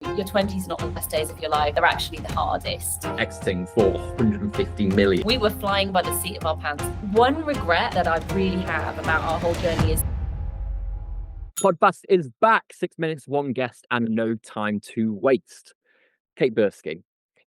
Your 20s are not the best days of your life. They're actually the hardest. Exiting for 150 million. We were flying by the seat of our pants. One regret that I really have about our whole journey is PodFast is back. 6 minutes, one guest, and no time to waste. Kate Berski,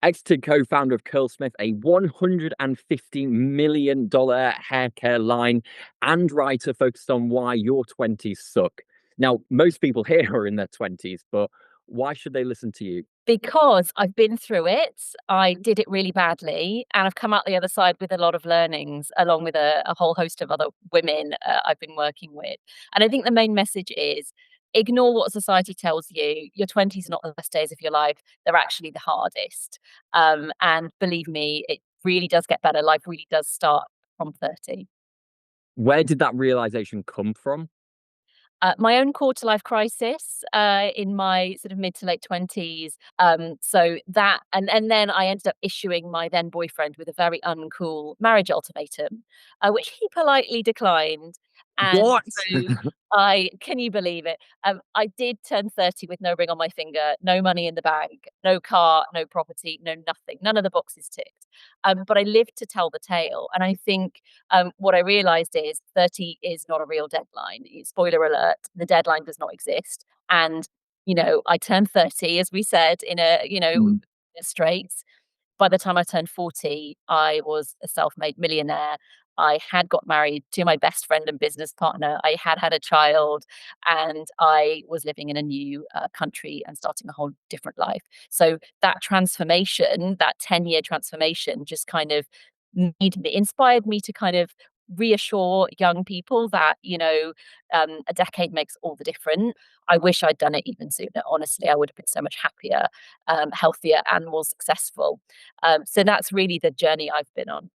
exited co-founder of Curlsmith, a $150 million hair care line, and writer focused on why your 20s suck. Now, most people here are in their 20s, but why should they listen to you? because I've been through it. I did it really badly, and I've come out the other side with a lot of learnings, along with a whole host of other women I've been working with. And I think the main message is ignore what society tells you. Your 20s are not the best days of your life. They're actually the hardest. And believe me, it really does get better. Life really does start from 30. Where did that realization come from? My own quarter life crisis in my sort of mid to late 20s. So that, and then I ended up issuing my then boyfriend with a very uncool marriage ultimatum, which he politely declined. And What? so can you believe it? I did turn 30 with no ring on my finger, no money in the bank, no car, no property, no nothing, none of the boxes ticked. But I lived to tell the tale. And I think what I realized is 30 is not a real deadline. Spoiler alert, the deadline does not exist. And, I turned 30, as we said, in Mm. a straits. By the time I turned 40, I was a self-made millionaire. I had got married to my best friend and business partner. I had had a child, and I was living in a new country and starting a whole different life. So that transformation, that 10-year transformation, just kind of inspired me to kind of reassure young people that a decade makes all the difference. I wish I'd done it even sooner. Honestly, I would have been so much happier, healthier, and more successful. So that's really the journey I've been on.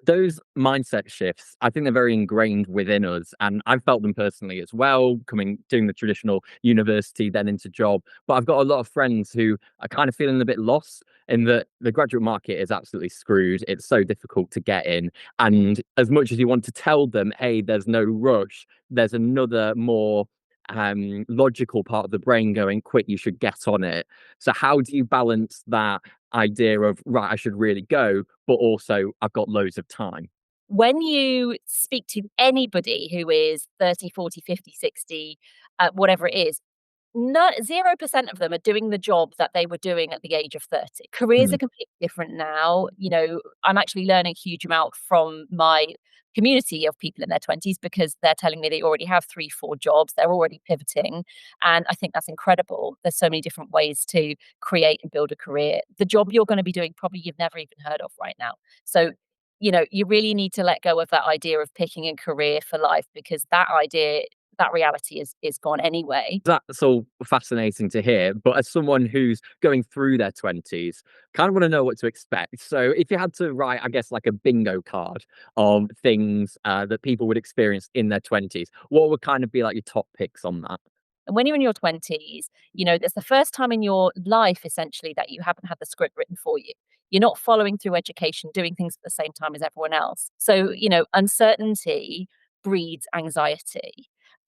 Those mindset shifts, I think they're very ingrained within us. And I've felt them personally as well, doing the traditional university, then into job. But I've got a lot of friends who are kind of feeling a bit lost in that the graduate market is absolutely screwed. It's so difficult to get in. And as much as you want to tell them, hey, there's no rush, there's another more logical part of the brain going, quick, you should get on it. So how do you balance that idea of, right, I should really go, but also I've got loads of time? When you speak to anybody who is 30, 40, 50, 60, whatever it is, no, 0% of them are doing the job that they were doing at the age of 30. Careers are Mm. completely different now. I'm actually learning a huge amount from my community of people in their 20s because they're telling me they already have 3, 4 jobs. They're already pivoting. And I think that's incredible. There's so many different ways to create and build a career. The job you're going to be doing, probably you've never even heard of right now. So, you really need to let go of that idea of picking a career for life, because that reality is gone anyway. That's all fascinating to hear. But as someone who's going through their 20s, kind of want to know what to expect. So if you had to write, I guess, like a bingo card of things that people would experience in their 20s, what would kind of be like your top picks on that? And when you're in your 20s, that's the first time in your life essentially that you haven't had the script written for you. You're not following through education, doing things at the same time as everyone else. So, uncertainty breeds anxiety.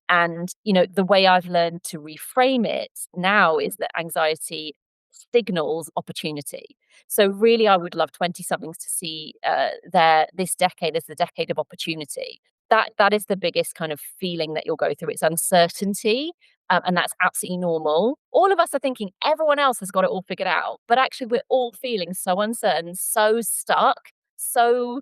And, the way I've learned to reframe it now is that anxiety signals opportunity. So really, I would love 20 somethings to see this decade as the decade of opportunity. That is the biggest kind of feeling that you'll go through. It's uncertainty, and that's absolutely normal. All of us are thinking everyone else has got it all figured out, but actually, we're all feeling so uncertain, so stuck, so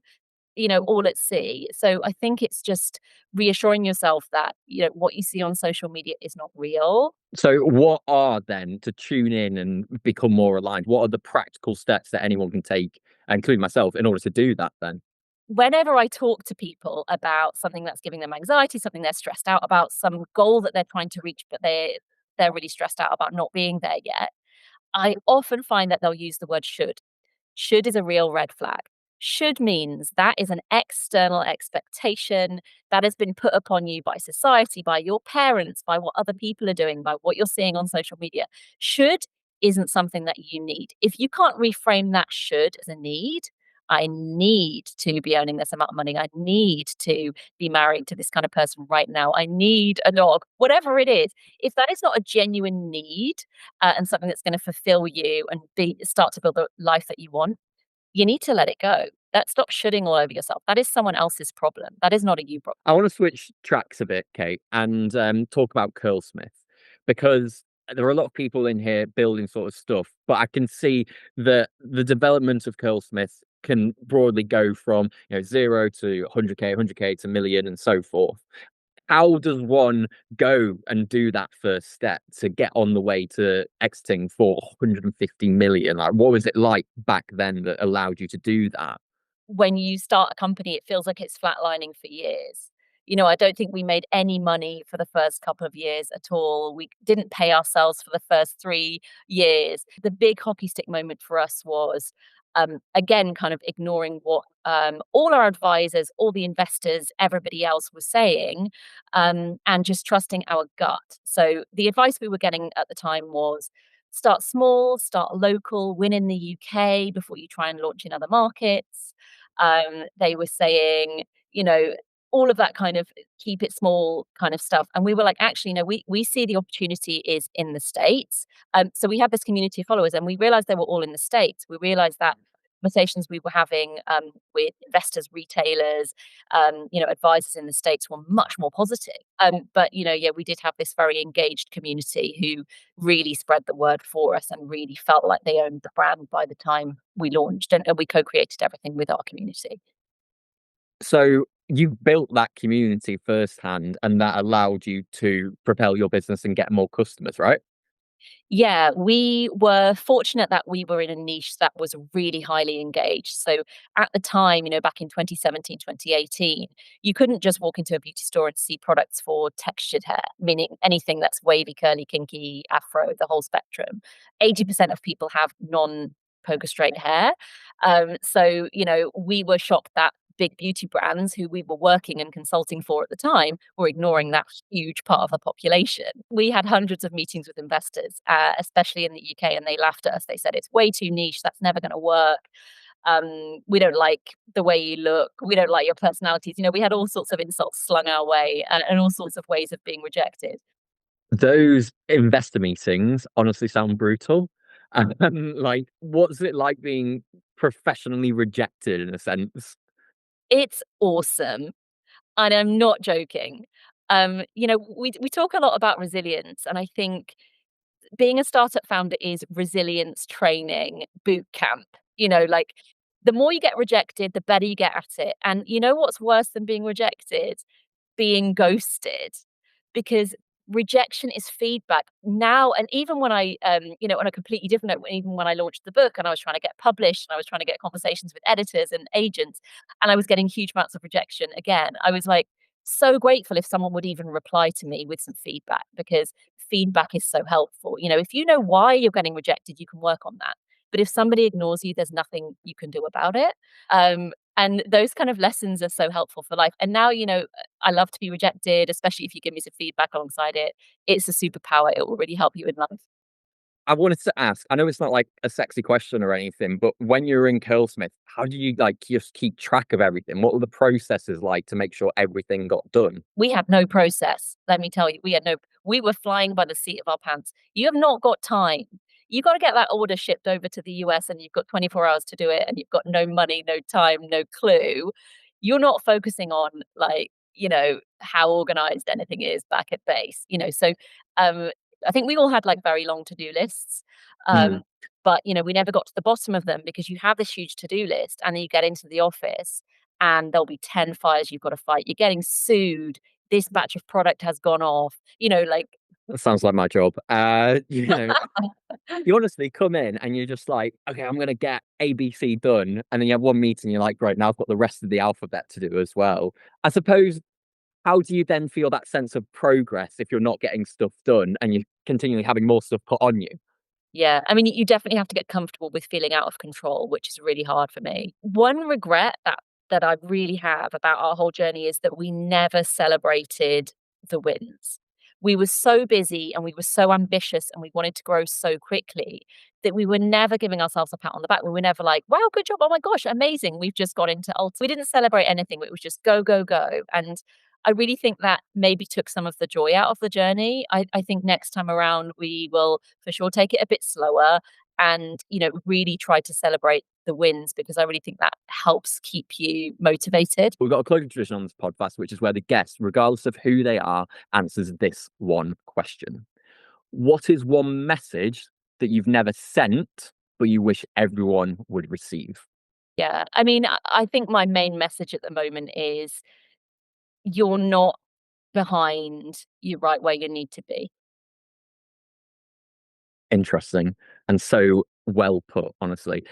all at sea. So I think it's just reassuring yourself that what you see on social media is not real. So what are then, to tune in and become more aligned, what are the practical steps that anyone can take, including myself, in order to do that then? Whenever I talk to people about something that's giving them anxiety, something they're stressed out about, some goal that they're trying to reach, but they're really stressed out about not being there yet, I often find that they'll use the word should. Should is a real red flag. Should means that is an external expectation that has been put upon you by society, by your parents, by what other people are doing, by what you're seeing on social media. Should isn't something that you need. If you can't reframe that should as a need, I need to be earning this amount of money. I need to be married to this kind of person right now. I need a dog, whatever it is. If that is not a genuine need and something that's going to fulfill you and start to build the life that you want, you need to let it go. That stop shitting all over yourself. That is someone else's problem. That is not a you problem. I want to switch tracks a bit, Kate, and talk about Curlsmith because there are a lot of people in here building sort of stuff, but I can see that the development of Curlsmith can broadly go from 0 to 100k, 100k to million, and so forth. How does one go and do that first step to get on the way to exiting for 150 million? Like, what was it like back then that allowed you to do that? When you start a company, it feels like it's flatlining for years. I don't think we made any money for the first couple of years at all. We didn't pay ourselves for the first 3 years. The big hockey stick moment for us was, again, kind of ignoring what, all our advisors, all the investors, everybody else was saying, and just trusting our gut. So the advice we were getting at the time was, start small, start local, win in the UK before you try and launch in other markets. They were saying, you know, all of that kind of keep it small kind of stuff. And we were like, actually, no, we see the opportunity is in the States. So we had this community of followers and we realized they were all in the States. We realized that conversations we were having with investors, retailers, advisors in the States were much more positive. But, yeah, we did have this very engaged community who really spread the word for us and really felt like they owned the brand by the time we launched, and we co-created everything with our community. So you built that community firsthand, and that allowed you to propel your business and get more customers, right? Yeah, we were fortunate that we were in a niche that was really highly engaged. So at the time, back in 2017, 2018, you couldn't just walk into a beauty store and see products for textured hair, meaning anything that's wavy, curly, kinky, afro, the whole spectrum. 80% of people have non-poker straight hair. So, we were shocked that big beauty brands who we were working and consulting for at the time were ignoring that huge part of the population. We had hundreds of meetings with investors, especially in the UK, and they laughed at us. They said, it's way too niche. That's never going to work. We don't like the way you look. We don't like your personalities. We had all sorts of insults slung our way and all sorts of ways of being rejected. Those investor meetings honestly sound brutal. Like, what's it like being professionally rejected in a sense? It's awesome. And I'm not joking. We talk a lot about resilience, and I think being a startup founder is resilience training boot camp. Like the more you get rejected, the better you get at it. And you know what's worse than being rejected? Being ghosted, because rejection is feedback now. And even when on a completely different note, even when I launched the book and I was trying to get published and I was trying to get conversations with editors and agents, and I was getting huge amounts of rejection again, I was like so grateful if someone would even reply to me with some feedback, because feedback is so helpful. If you know why you're getting rejected, you can work on that. But if somebody ignores you, there's nothing you can do about it. And those kind of lessons are so helpful for life. And now, I love to be rejected, especially if you give me some feedback alongside it. It's a superpower. It will really help you in life. I wanted to ask, I know it's not like a sexy question or anything, but when you're in Curlsmith, how do you like just keep track of everything? What were the processes like to make sure everything got done? We had no process. Let me tell you, we were flying by the seat of our pants. You have not got time. You got to get that order shipped over to the US and you've got 24 hours to do it and you've got no money, no time, no clue. You're not focusing on how organized anything is back at base. Um, I think we all had like very long to-do lists. Mm. But we never got to the bottom of them, because you have this huge to-do list and then you get into the office and there'll be 10 fires you've got to fight. You're getting sued. This batch of product has gone off. Like That sounds like my job. You honestly come in and you're just like, okay, I'm gonna get ABC done, and then you have one meeting. You're like, great, now I've got the rest of the alphabet to do as well. I suppose. How do you then feel that sense of progress if you're not getting stuff done and you're continually having more stuff put on you? Yeah, I mean, you definitely have to get comfortable with feeling out of control, which is really hard for me. One regret that I really have about our whole journey is that we never celebrated the wins. we were so busy and we were so ambitious and we wanted to grow so quickly that we were never giving ourselves a pat on the back. We were never like, wow, good job. Oh my gosh, amazing. We've just got into Ultimate. We didn't celebrate anything. It was just go, go, go. And I really think that maybe took some of the joy out of the journey. I think next time around, we will for sure take it a bit slower and, really try to celebrate the wins because I really think that helps keep you motivated. We've got a closing tradition on this podcast, which is where the guest, regardless of who they are, answers this one question. What is one message that you've never sent, but you wish everyone would receive? Yeah. I mean, I think my main message at the moment is you're not behind. You're right where you need to be. Interesting and so well put, honestly.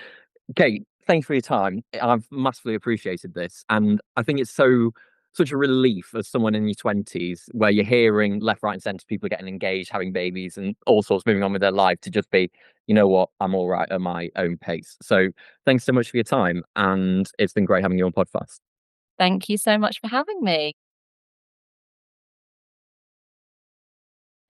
Kate, thanks for your time. I've massively appreciated this. And I think it's such a relief as someone in your 20s where you're hearing left, right, and centre people getting engaged, having babies, and all sorts moving on with their life to just be, you know what, I'm all right at my own pace. So thanks so much for your time. And it's been great having you on PodFast. Thank you so much for having me.